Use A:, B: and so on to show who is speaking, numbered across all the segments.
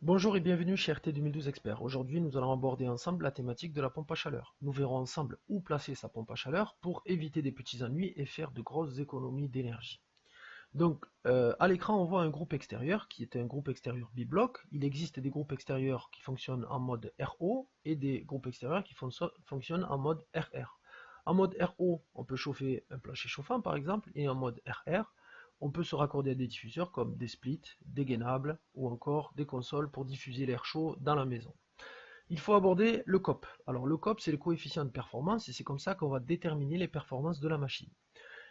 A: Bonjour et bienvenue chez RT 2012 Expert. Aujourd'hui, nous allons aborder ensemble la thématique de la pompe à chaleur. Nous verrons ensemble où placer sa pompe à chaleur pour éviter des petits ennuis et faire de grosses économies d'énergie. Donc, à l'écran, on voit un groupe extérieur qui est un groupe extérieur bibloc. Il existe des groupes extérieurs qui fonctionnent en mode RO et des groupes extérieurs qui fonctionnent en mode RR. En mode RO, on peut chauffer un plancher chauffant par exemple, et en mode RR, on peut se raccorder à des diffuseurs comme des splits, des gainables ou encore des consoles pour diffuser l'air chaud dans la maison. Il faut aborder le COP. Alors le COP, c'est le coefficient de performance et c'est comme ça qu'on va déterminer les performances de la machine.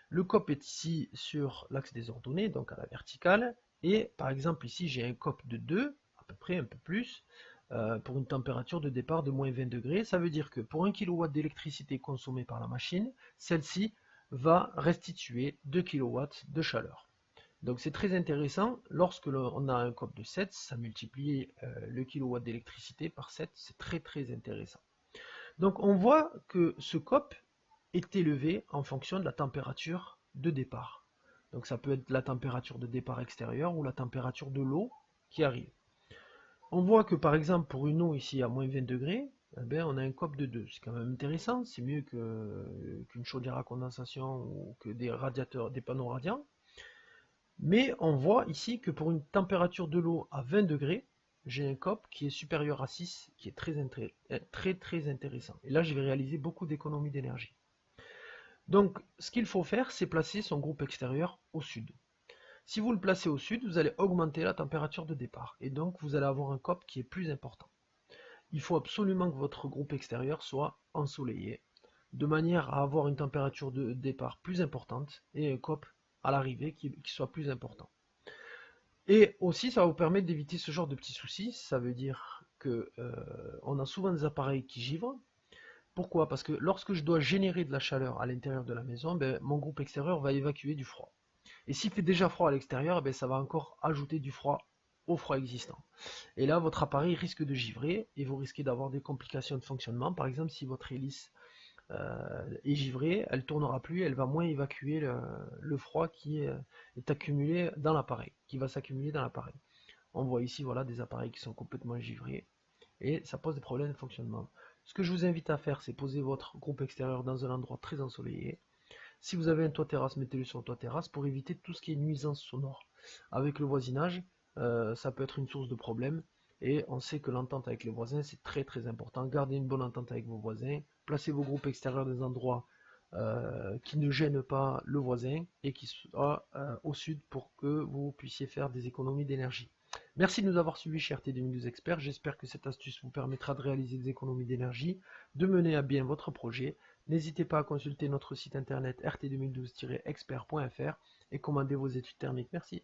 A: Le COP est ici sur l'axe des ordonnées, donc à la verticale, et par exemple ici j'ai un COP de 2, à peu près un peu plus, pour une température de départ de moins 20 degrés. Ça veut dire que pour 1 kW d'électricité consommée par la machine, celle-ci va restituer 2 kW de chaleur. Donc c'est très intéressant, lorsque on a un COP de 7, ça multiplie le kilowatt d'électricité par 7, c'est très intéressant. Donc on voit que ce COP est élevé en fonction de la température de départ. Donc ça peut être la température de départ extérieure ou la température de l'eau qui arrive. On voit que par exemple pour une eau ici à moins 20 degrés, eh bien, on a un COP de 2. C'est quand même intéressant, c'est mieux qu'une chaudière à condensation ou que des radiateurs, des panneaux radiants. Mais on voit ici que pour une température de l'eau à 20 degrés, j'ai un COP qui est supérieur à 6, qui est très intéressant. Et là, je vais réaliser beaucoup d'économies d'énergie. Donc, ce qu'il faut faire, c'est placer son groupe extérieur au sud. Si vous le placez au sud, vous allez augmenter la température de départ. Et donc, vous allez avoir un COP qui est plus important. Il faut absolument que votre groupe extérieur soit ensoleillé, de manière à avoir une température de départ plus importante et un COP à l'arrivée qui soit plus important. Et aussi, ça va vous permettre d'éviter ce genre de petits soucis. Ça veut dire que on a souvent des appareils qui givrent. Pourquoi? Parce que lorsque je dois générer de la chaleur à l'intérieur de la maison, ben, mon groupe extérieur va évacuer du froid. Et s'il fait déjà froid à l'extérieur, ben, ça va encore ajouter du froid au froid existant. Et là, votre appareil risque de givrer et vous risquez d'avoir des complications de fonctionnement. Par exemple, si votre hélice est givrée, elle ne tournera plus, elle va moins évacuer le froid qui est accumulé dans l'appareil, qui va s'accumuler dans l'appareil. On voit ici voilà, des appareils qui sont complètement givrés et ça pose des problèmes de fonctionnement. Ce que je vous invite à faire, c'est poser votre groupe extérieur dans un endroit très ensoleillé. Si vous avez un toit terrasse, mettez-le sur le toit terrasse pour éviter tout ce qui est nuisance sonore. Avec le voisinage, ça peut être une source de problème. Et on sait que l'entente avec les voisins, c'est très important. Gardez une bonne entente avec vos voisins. Placez vos groupes extérieurs dans des endroits qui ne gênent pas le voisin et qui soient au sud pour que vous puissiez faire des économies d'énergie. Merci de nous avoir suivis chez RT 2012 Expert. J'espère que cette astuce vous permettra de réaliser des économies d'énergie, de mener à bien votre projet. N'hésitez pas à consulter notre site internet rt2012-expert.fr et commander vos études thermiques. Merci.